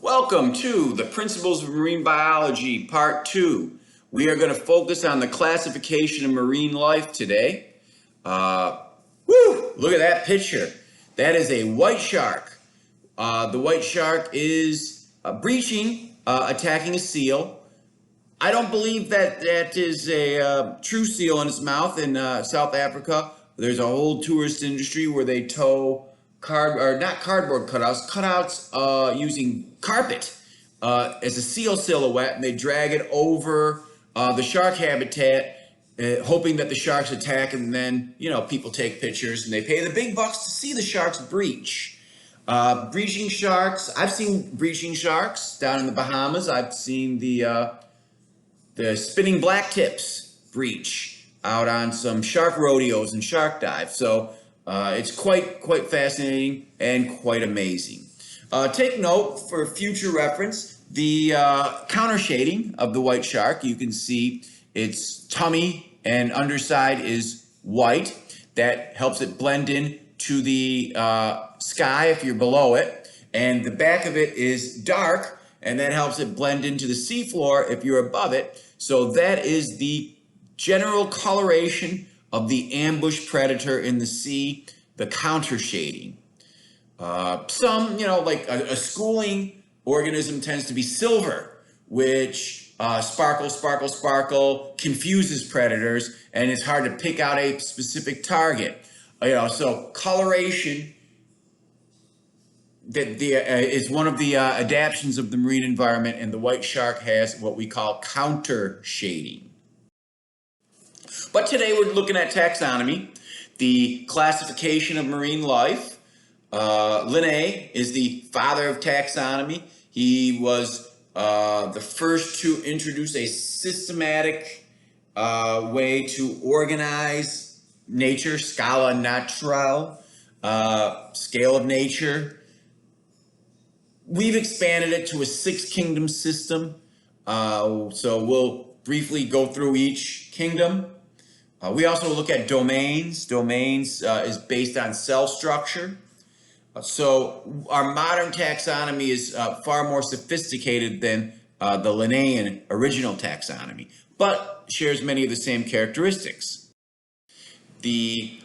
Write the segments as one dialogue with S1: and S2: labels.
S1: Welcome to the Principles of Marine Biology, Part 2. We are going to focus on the classification of marine life today. Look at that picture. That is a white shark. The white shark is breaching, attacking a seal. I don't believe that is a true seal in its mouth in South Africa. There's a whole tourist industry where they tow not cardboard cutouts using carpet as a seal silhouette, and they drag it over the shark habitat, hoping that the sharks attack, and then people take pictures and they pay the big bucks to see the sharks breach. Breaching sharks. I've seen breaching sharks down in the Bahamas. I've seen the spinning black tips breach out on some shark rodeos and shark dives. So it's quite fascinating and quite amazing. Take note for future reference, the counter shading of the white shark. You can see its tummy and underside is white. That helps it blend in to the sky if you're below it. And the back of it is dark, and that helps it blend into the seafloor if you're above it. So that is the general coloration of the ambush predator in the sea, the counter shading. Some, like a schooling organism tends to be silver, which sparkle, confuses predators, and it's hard to pick out a specific target. So coloration is one of the adaptations of the marine environment, and the white shark has what we call counter shading. But today we're looking at taxonomy, the classification of marine life. Linné is the father of taxonomy. He was the first to introduce a systematic way to organize nature, scala naturae, scale of nature. We've expanded it to a 6-kingdom system, so we'll briefly go through each kingdom. We also look at domains. Domains is based on cell structure. So our modern taxonomy is far more sophisticated than the Linnaean original taxonomy, but shares many of the same characteristics. The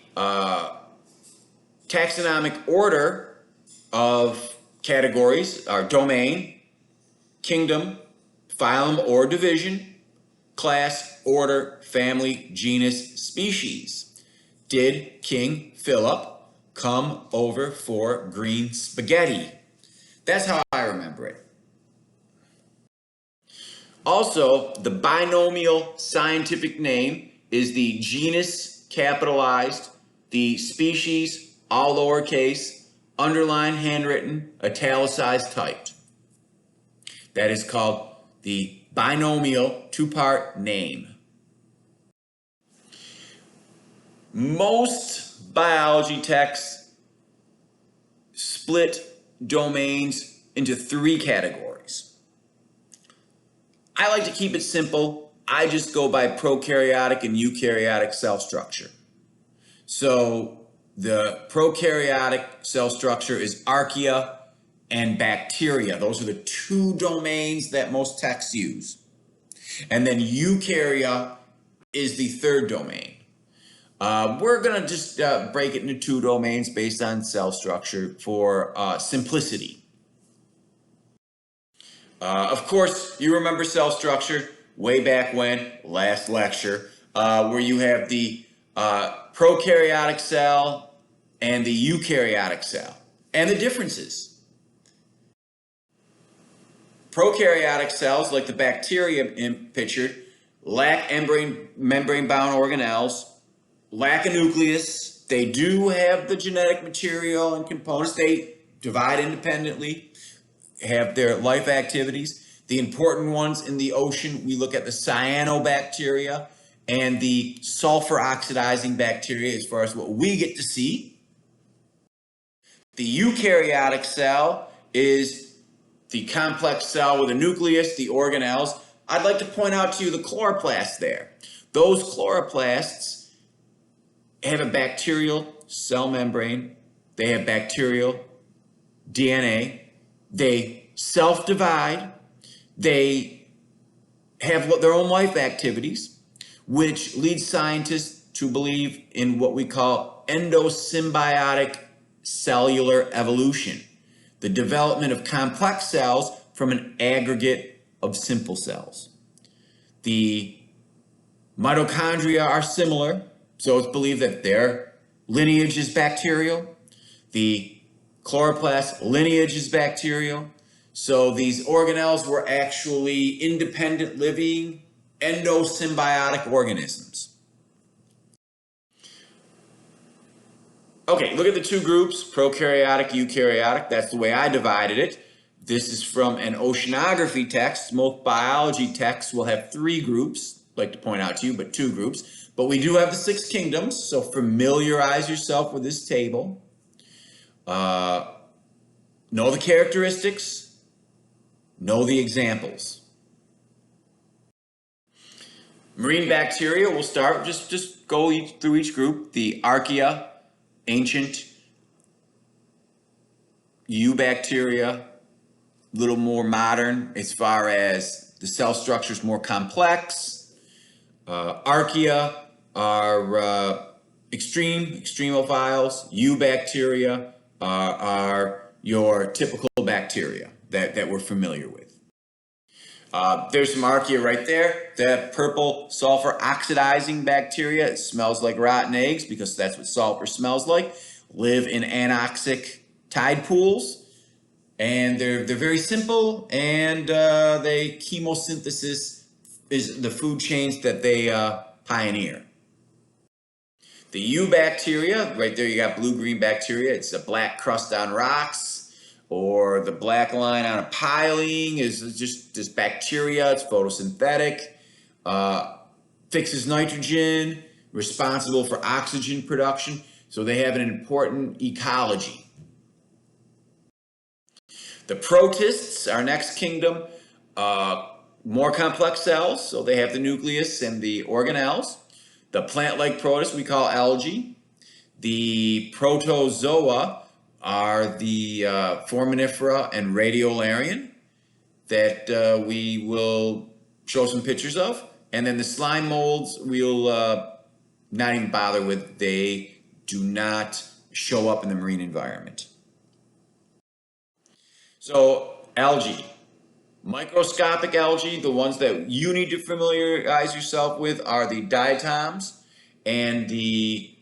S1: taxonomic order of categories are domain, kingdom, phylum or division, class, order, family, genus, species. Did King Philip come over for green spaghetti? That's how I remember it. Also, the binomial scientific name is the genus capitalized, the species all lowercase, underlined, handwritten, italicized, typed. That is called the binomial two-part name. Most biology texts split domains into 3 categories. I like to keep it simple. I just go by prokaryotic and eukaryotic cell structure. So the prokaryotic cell structure is Archaea and bacteria. Those are the 2 domains that most texts use. And then eukarya is the 3rd domain. We're going to just break it into 2 domains based on cell structure for simplicity. Of course, you remember cell structure way back when, last lecture, where you have the prokaryotic cell and the eukaryotic cell, and the differences. Prokaryotic cells, like the bacteria pictured, lack membrane-bound organelles, lack a nucleus. They do have the genetic material and components. They divide independently, have their life activities. The important ones in the ocean, we look at the cyanobacteria and the sulfur oxidizing bacteria as far as what we get to see. The eukaryotic cell is the complex cell with a nucleus, the organelles. I'd like to point out to you the chloroplasts there. Those chloroplasts have a bacterial cell membrane. They have bacterial DNA. They self-divide. They have their own life activities, which leads scientists to believe in what we call endosymbiotic cellular evolution, the development of complex cells from an aggregate of simple cells. The mitochondria are similar, so it's believed that their lineage is bacterial. The chloroplast lineage is bacterial. So these organelles were actually independent living endosymbiotic organisms. Okay, look at the two groups, prokaryotic, eukaryotic. That's the way I divided it. This is from an oceanography text. Most biology texts will have three groups, I'd like to point out to you, but two groups. But we do have the six kingdoms, so familiarize yourself with this table. Know the characteristics, know the examples. Marine bacteria, we'll start, just go through each group. The Archaea, ancient. Eubacteria, a little more modern as far as the cell structure is more complex. Archaea are extremophiles. Eubacteria are your typical bacteria that we're familiar with. There's some Archaea right there. The purple sulfur oxidizing bacteria, it smells like rotten eggs because that's what sulfur smells like, live in anoxic tide pools, and they're very simple, and they chemosynthesis is the food chains that they pioneer. The Eubacteria, right there you got blue-green bacteria. It's a black crust on rocks, or the black line on a piling is just this bacteria. It's photosynthetic, fixes nitrogen, responsible for oxygen production. So they have an important ecology. The Protists, our next kingdom, more complex cells. So they have the nucleus and the organelles. The plant-like protists we call algae. The Protozoa are the Foraminifera and Radiolaria that we will show some pictures of. And then the slime molds we'll not even bother with. They do not show up in the marine environment. So algae. Microscopic algae, the ones that you need to familiarize yourself with are the diatoms and the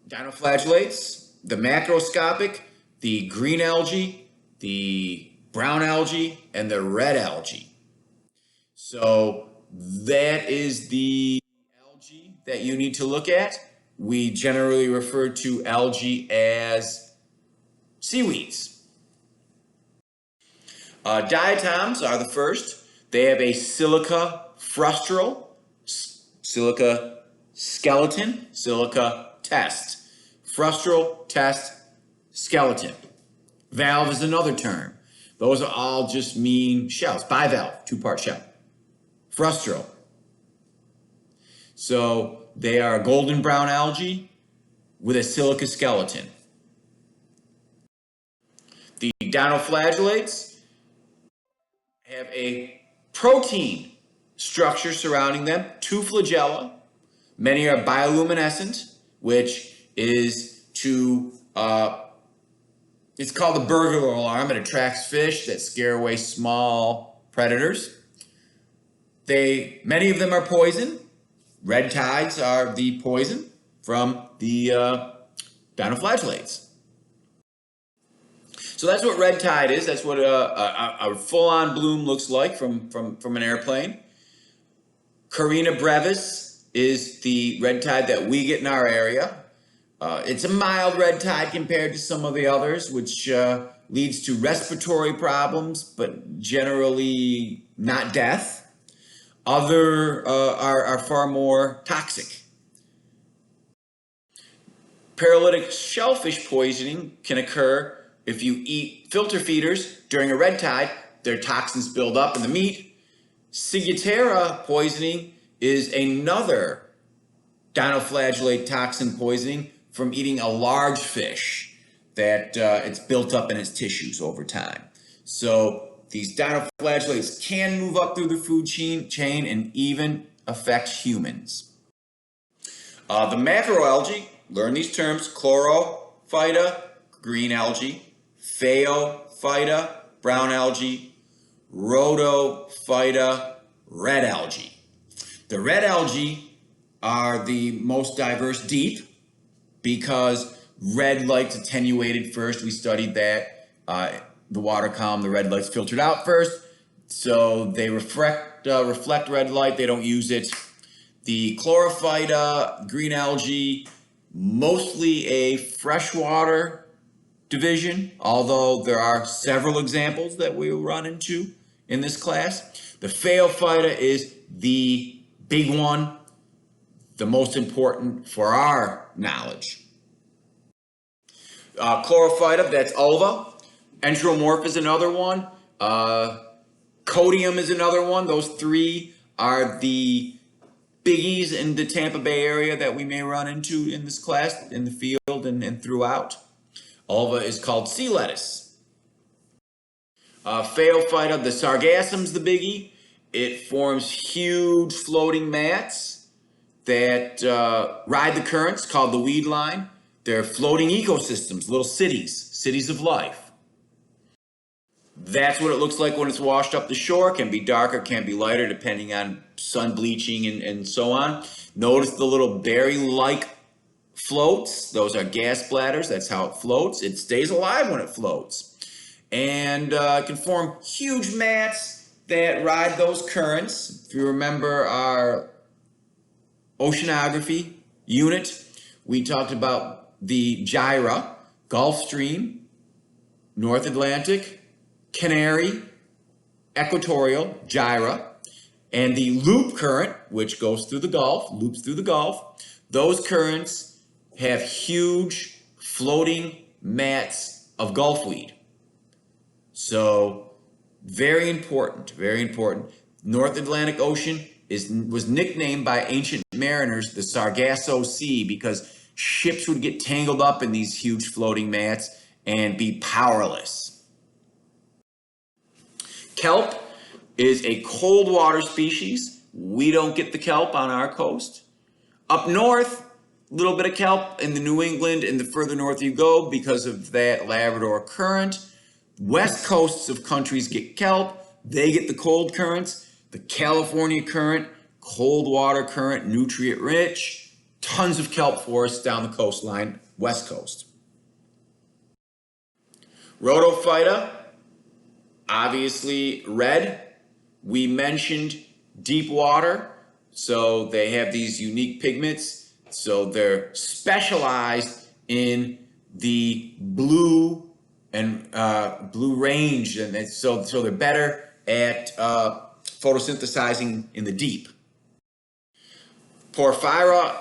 S1: dinoflagellates, the macroscopic, the green algae, the brown algae, and the red algae. So that is the algae that you need to look at. We generally refer to algae as seaweeds. Diatoms are the first. They have a silica frustral, silica skeleton, silica test. Frustral, test, skeleton. Valve is another term. Those are all just mean shells. Bivalve, two-part shell. Frustral. So they are golden brown algae with a silica skeleton. The dinoflagellates have a protein structure surrounding them, two flagella. Many are bioluminescent, which is to, it's called the burglar alarm. It attracts fish that scare away small predators. Many of them are poison. Red tides are the poison from the dinoflagellates. So that's what red tide is. That's what a full-on bloom looks like from an airplane. Carina brevis is the red tide that we get in our area. It's a mild red tide compared to some of the others, which leads to respiratory problems, but generally not death. Other are far more toxic. Paralytic shellfish poisoning can occur if you eat filter feeders during a red tide. Their toxins build up in the meat. Ciguatera poisoning is another dinoflagellate toxin poisoning from eating a large fish. that it's built up in its tissues over time. So these dinoflagellates can move up through the food chain and even affect humans. The macroalgae, learn these terms: Chlorophyta, green algae; Phaeophyta, brown algae; Rhodophyta, red algae. The red algae are the most diverse deep because red light's attenuated first. We studied that. The water column, the red light's filtered out first, so they reflect red light. They don't use it. The Chlorophyta, green algae, mostly a freshwater division, although there are several examples that we will run into in this class. The Phaeophyta is the big one, the most important for our knowledge. Chlorophyta, that's ulva. Enteromorph is another one. Codium is another one. Those three are the biggies in the Tampa Bay area that we may run into in this class, in the field and throughout. Ulva is called sea lettuce. Phaeophyta, the Sargassum's the biggie. It forms huge floating mats that ride the currents, called the weed line. They're floating ecosystems, little cities of life. That's what it looks like when it's washed up the shore. Can be darker, can be lighter, depending on sun bleaching and so on. Notice the little berry-like floats. Those are gas bladders. That's how it floats. It stays alive when it floats. And it can form huge mats that ride those currents. If you remember our oceanography unit, we talked about the gyra, Gulf Stream, North Atlantic, Canary, equatorial, gyra, and the loop current, which goes through the Gulf, loops through the Gulf. Those currents have huge floating mats of Gulfweed. So very important, very important. North Atlantic Ocean was nicknamed by ancient mariners the Sargasso Sea because ships would get tangled up in these huge floating mats and be powerless. Kelp is a cold water species. We don't get the kelp on our coast. Up north, a little bit of kelp in the New England, and the further north you go because of that Labrador current. West coasts of countries get kelp. They get the cold currents. The California current, cold water current, nutrient rich. Tons of kelp forests down the coastline, west coast. Rhodophyta, obviously red. We mentioned deep water, so they have these unique pigments. So they're specialized in the blue and blue range, and so they're better at photosynthesizing in the deep. Porifera,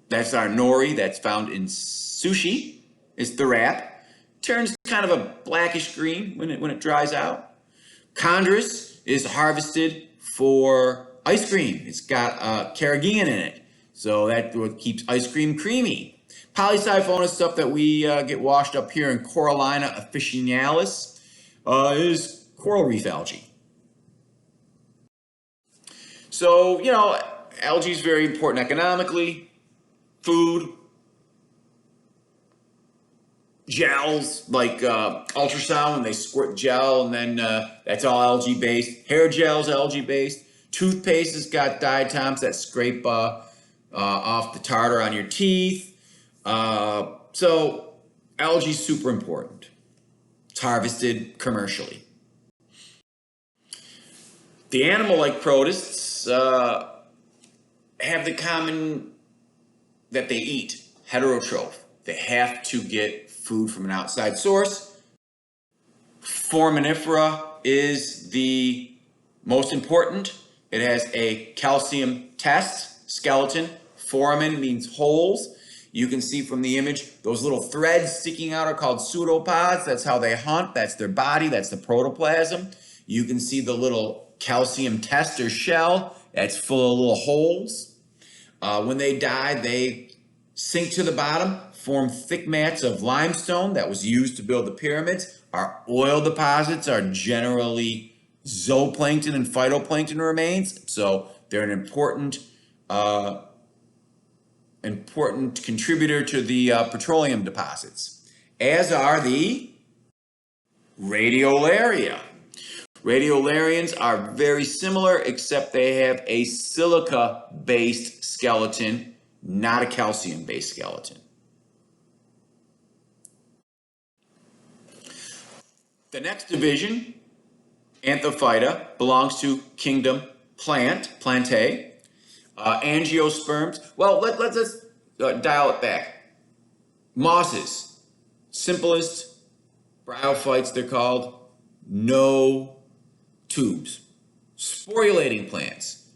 S1: that's our nori that's found in sushi. It's the wrap. Turns kind of a blackish green when it dries out. Chondrus is harvested for ice cream. It's got carrageenan in it, so that what keeps ice cream creamy. Polysiphonis, stuff that we get washed up here in Corallina officinalis, is coral reef algae. So, algae is very important economically. Food, gels like ultrasound, when they squirt gel, and then that's all algae based. Hair gel's algae based. Toothpaste has got diatoms that scrape off the tartar on your teeth. So algae is super important. It's harvested commercially. The animal-like protists have the common that they eat, heterotroph. They have to get food from an outside source. Foraminifera is the most important. It has a calcium test skeleton. Foramen means holes. You can see from the image, those little threads sticking out are called pseudopods. That's how they hunt. That's their body. That's the protoplasm. You can see the little calcium tester shell. That's full of little holes. When they die, they sink to the bottom, form thick mats of limestone that was used to build the pyramids. Our oil deposits are generally zooplankton and phytoplankton remains, so they're an important contributor to the petroleum deposits, as are the Radiolaria. Radiolarians are very similar, except they have a silica-based skeleton, not a calcium-based skeleton. The next division, Anthophyta, belongs to kingdom Plantae. Angiosperms, well, let's dial it back. Mosses, simplest bryophytes, they're called, no tubes. Sporulating plants,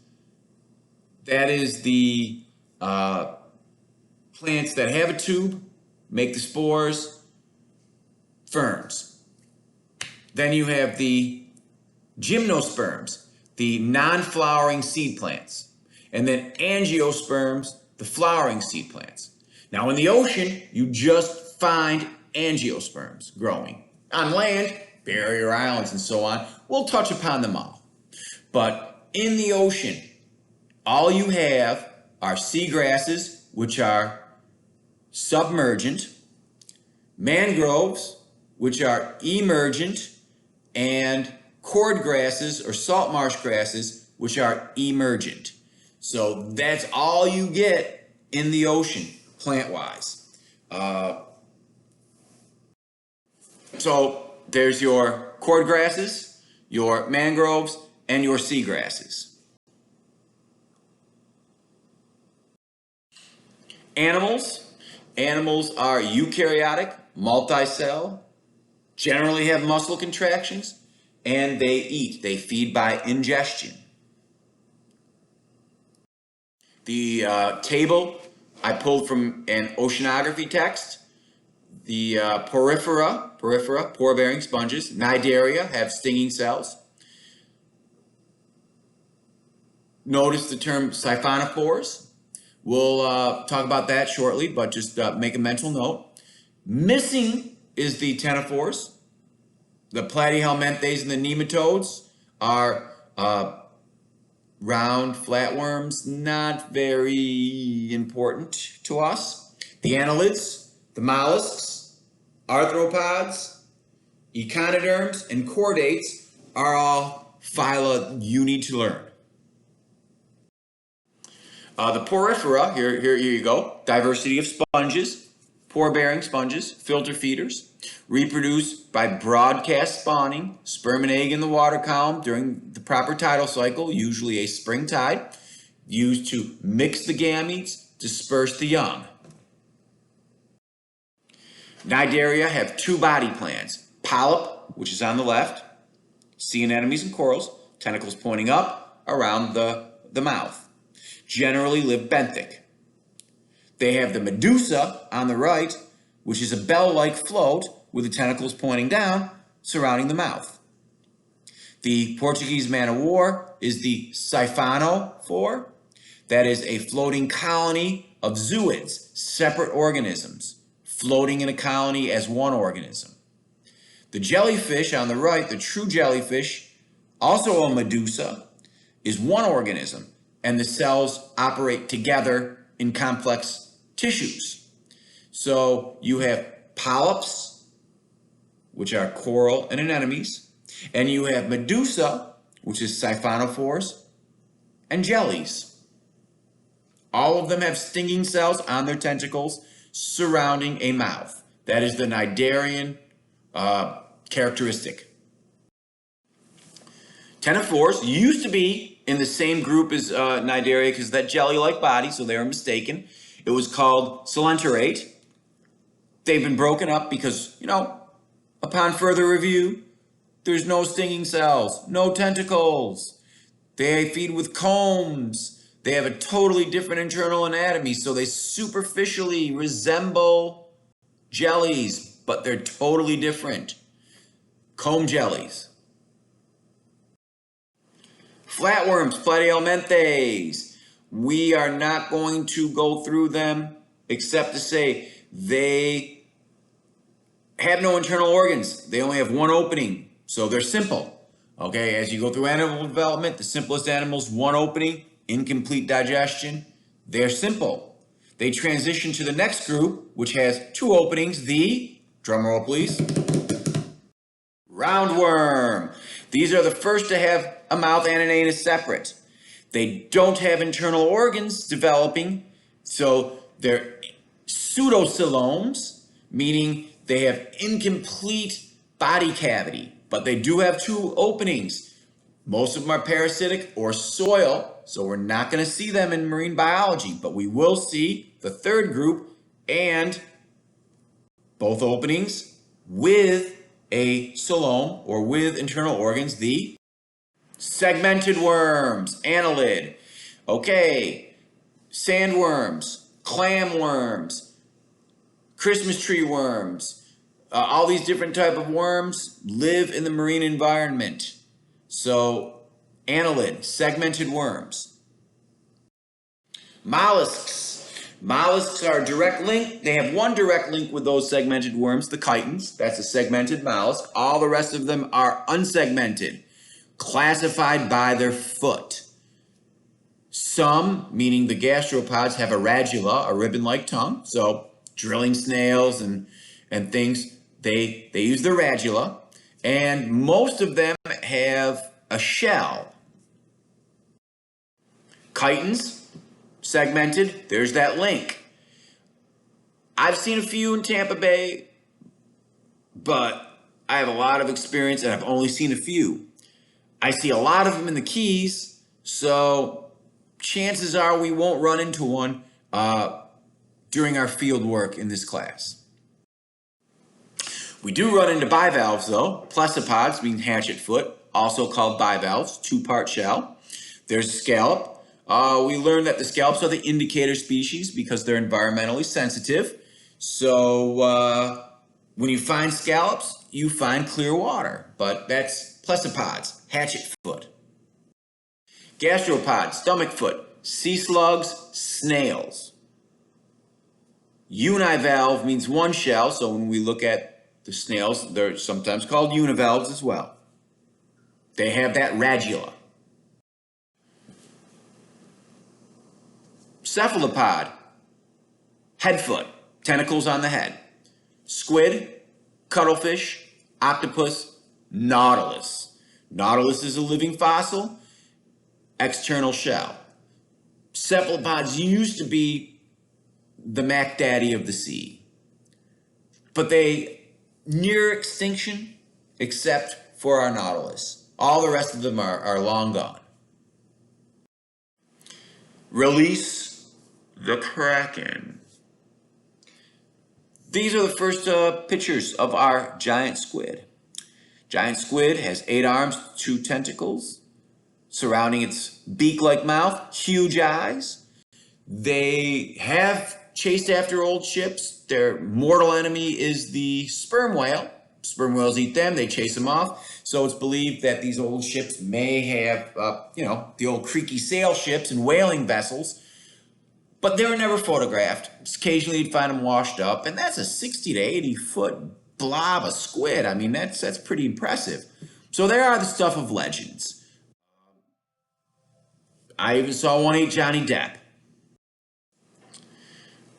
S1: that is the plants that have a tube, make the spores, ferns. Then you have the gymnosperms, the non-flowering seed plants. And then angiosperms, the flowering seed plants. Now in the ocean, you just find angiosperms growing. On land, barrier islands and so on, we'll touch upon them all. But in the ocean, all you have are seagrasses, which are submergent, mangroves, which are emergent, and cord grasses or salt marsh grasses, which are emergent. So that's all you get in the ocean, plant-wise. So there's your cord grasses, your mangroves, and your seagrasses. Animals. Animals are eukaryotic, multicell, generally have muscle contractions, and they eat. They feed by ingestion. The table I pulled from an oceanography text. The porifera, pore-bearing sponges, Cnidaria have stinging cells. Notice the term siphonophores. We'll talk about that shortly, but just make a mental note. Missing is the ctenophores. The Platyhelminthes and the nematodes are round flatworms, not very important to us. The annelids, the mollusks, arthropods, echinoderms, and chordates are all phyla you need to learn. The porifera, here you go, diversity of sponges, pore-bearing sponges, filter feeders, reproduce by broadcast spawning, sperm and egg in the water column during the proper tidal cycle, usually a spring tide, used to mix the gametes, disperse the young. Cnidaria have two body plans, polyp, which is on the left, sea anemones and corals, tentacles pointing up around the mouth. Generally live benthic. They have the medusa on the right, which is a bell-like float with the tentacles pointing down, surrounding the mouth. The Portuguese man-of-war is the siphonophore. That is a floating colony of zooids, separate organisms, floating in a colony as one organism. The jellyfish on the right, the true jellyfish, also a medusa, is one organism, and the cells operate together in complex tissues. So you have polyps, which are coral and anemones, and you have medusa, which is siphonophores, and jellies. All of them have stinging cells on their tentacles surrounding a mouth. That is the cnidarian characteristic. Ctenophores used to be in the same group as Cnidaria because that jelly-like body, so they were mistaken. It was called coelenterate. They've been broken up because, upon further review, there's no stinging cells, no tentacles. They feed with combs. They have a totally different internal anatomy, so they superficially resemble jellies, but they're totally different. Comb jellies. Flatworms, Platyhelminthes. We are not going to go through them except to say they have no internal organs. They only have one opening, so they're simple. Okay, as you go through animal development, the simplest animals, one opening, incomplete digestion. They're simple. They transition to the next group, which has two openings. The, drum roll please, roundworm. These are the first to have a mouth and an anus separate. They don't have internal organs developing, so they're pseudocoelomes, meaning they have incomplete body cavity, but they do have two openings. Most of them are parasitic or soil, so we're not going to see them in marine biology, but we will see the third group and both openings with a coelom or with internal organs, the segmented worms, annelid. Okay, sandworms, clam worms, Christmas tree worms, all these different type of worms live in the marine environment. So, annelid, segmented worms. Mollusks. Mollusks are a direct link. They have one direct link with those segmented worms, the chitons. That's a segmented mollusk. All the rest of them are unsegmented, classified by their foot. Some, meaning the gastropods, have a radula, a ribbon-like tongue. So drilling snails and things, they use their radula. And most of them have a shell. Chitons, segmented, there's that link. I've seen a few in Tampa Bay, but I have a lot of experience and I've only seen a few. I see a lot of them in the Keys, so chances are we won't run into one during our field work in this class. We do run into bivalves though, plesiopods, meaning hatchet foot, also called bivalves, two-part shell. There's a scallop. We learned that the scallops are the indicator species because they're environmentally sensitive. So when you find scallops, you find clear water, but that's plesiopods, hatchet foot. Gastropods, stomach foot, sea slugs, snails. Univalve means one shell, so when we look at the snails, they're sometimes called univalves as well. They have that radula. Cephalopod, head foot, tentacles on the head. Squid, cuttlefish, octopus, nautilus. Nautilus is a living fossil, external shell. Cephalopods used to be the Mac Daddy of the sea, but they near extinction except for our nautilus. All the rest of them are long gone. Release the Kraken. These are the first pictures of our giant squid. Giant squid has 8 arms, 2 tentacles, surrounding its beak-like mouth, huge eyes. They have chased after old ships. Their mortal enemy is the sperm whale. Sperm whales eat them, they chase them off. So it's believed that these old ships may have, the old creaky sail ships and whaling vessels, but they were never photographed. Occasionally you'd find them washed up, and that's a 60 to 80 foot blob of squid. I mean, that's pretty impressive. So there are the stuff of legends. I even saw one eat Johnny Depp.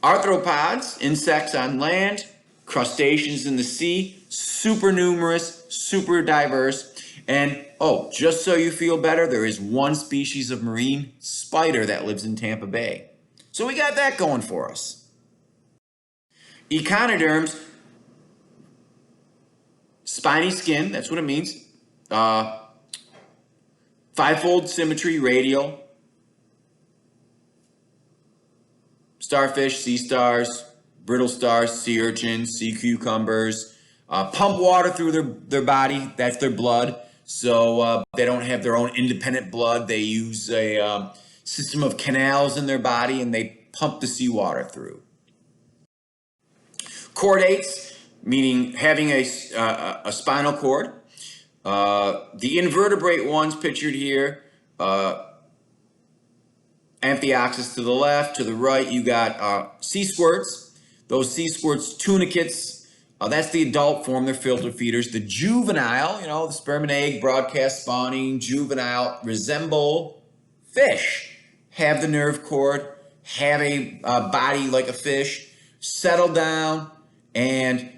S1: Arthropods, insects on land, crustaceans in the sea, super numerous, super diverse. And, just so you feel better, there is one species of marine spider that lives in Tampa Bay. So we got that going for us. Echinoderms, spiny skin, that's what it means. Fivefold symmetry, radial. Starfish, sea stars, brittle stars, sea urchins, sea cucumbers, pump water through their body, that's their blood. So they don't have their own independent blood. They use a system of canals in their body and they pump the seawater through. Chordates, meaning having a spinal cord. The invertebrate ones pictured here, Amphioxus to the left, to the right you got sea squirts. those sea squirts, tunicates, that's the adult form, they're filter feeders. The juvenile, the sperm and egg, broadcast spawning, juvenile, resemble fish, have the nerve cord, have a body like a fish, settle down, and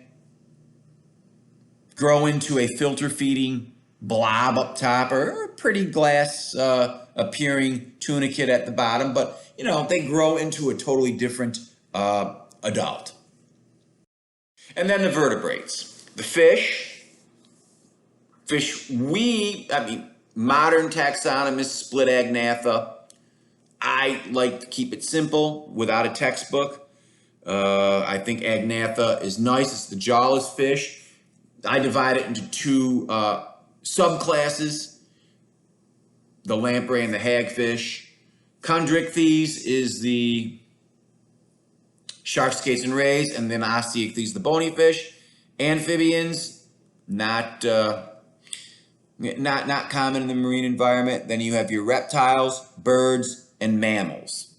S1: grow into a filter feeding blob up top, or a pretty glass appearing tunicate at the bottom. But they grow into a totally different adult. And then the vertebrates, the modern taxonomists split Agnatha. I like to keep it simple without a textbook. I think Agnatha is nice. It's the jawless fish. I divide it into two subclasses, the lamprey and the hagfish. Chondrichthyes is the sharks, skates, and rays, and then Osteichthyes, the bony fish. Amphibians, not common in the marine environment. Then you have your reptiles, birds, and mammals.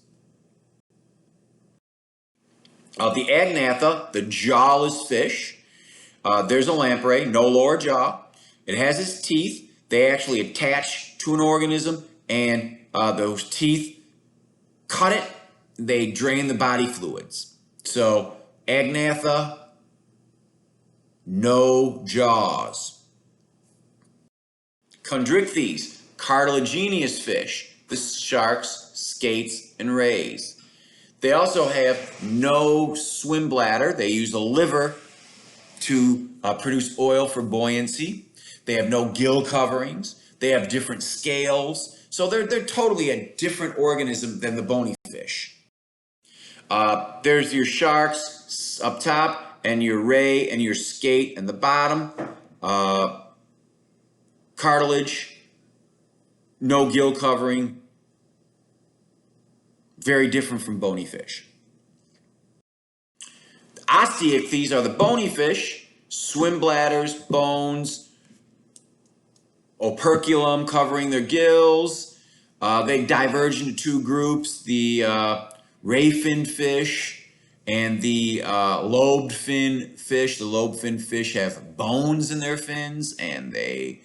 S1: The Agnatha, the jawless fish, there's a lamprey, no lower jaw. It has its teeth. They actually attach to an organism, and those teeth cut it. They drain the body fluids. So Agnatha, no jaws. Chondrichthyes, cartilaginous fish, the sharks, skates, and rays. They also have no swim bladder. They use the liver to produce oil for buoyancy. They have no gill coverings. They have different scales. So they're totally a different organism than the bony fish. There's your sharks up top, and your ray and your skate in the bottom. Cartilage, no gill covering, very different from bony fish. Osteichthyes are the bony fish, swim bladders, bones, operculum covering their gills. They diverge into two groups, the ray-finned fish and the lobed fin fish. The lobed fin fish have bones in their fins, and they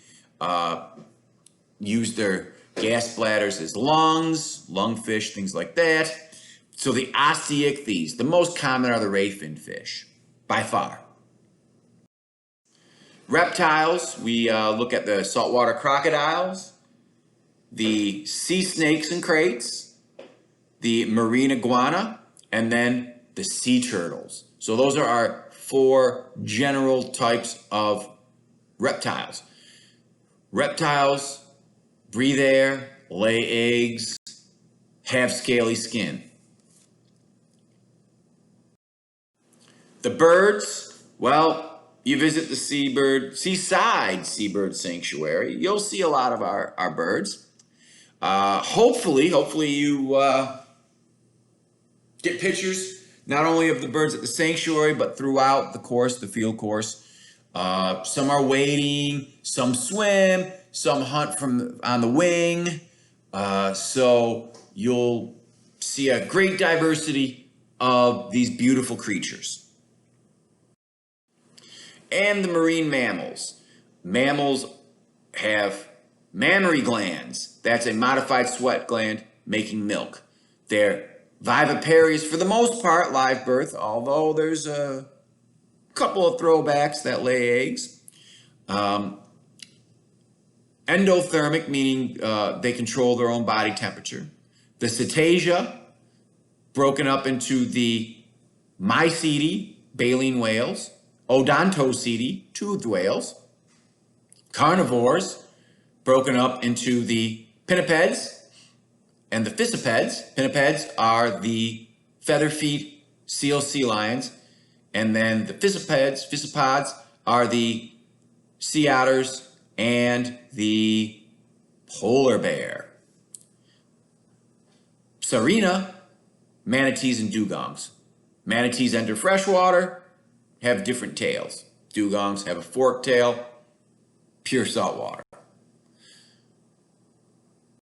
S1: use their gas bladders as lungs, lungfish, things like that. So the Osteichthyes, the most common are the ray-finned fish, by far. Reptiles, we look at the saltwater crocodiles, the sea snakes and kraits, the marine iguana, and then the sea turtles. So those are our four general types of reptiles. Reptiles breathe air, lay eggs, have scaly skin. The birds, well, you visit the seaside seabird sanctuary, you'll see a lot of our birds. Hopefully you get pictures not only of the birds at the sanctuary, but throughout the course, the field course. Some are wading, some swim, some hunt on the wing. So you'll see a great diversity of these beautiful creatures. And the marine mammals. Mammals have mammary glands. That's a modified sweat gland making milk. They're viviparious for the most part, live birth, although there's a couple of throwbacks that lay eggs. Endothermic, meaning they control their own body temperature. The cetacea, broken up into the Mycete, baleen whales, Odontocete, toothed whales. Carnivores, broken up into the pinnipeds and the fissipeds. Pinnipeds are the feather feet sea lions, and then the fissopods are the sea otters and the polar bear. Sirena, manatees and dugongs. Manatees enter freshwater, have different tails. Dugongs have a forked tail, pure saltwater.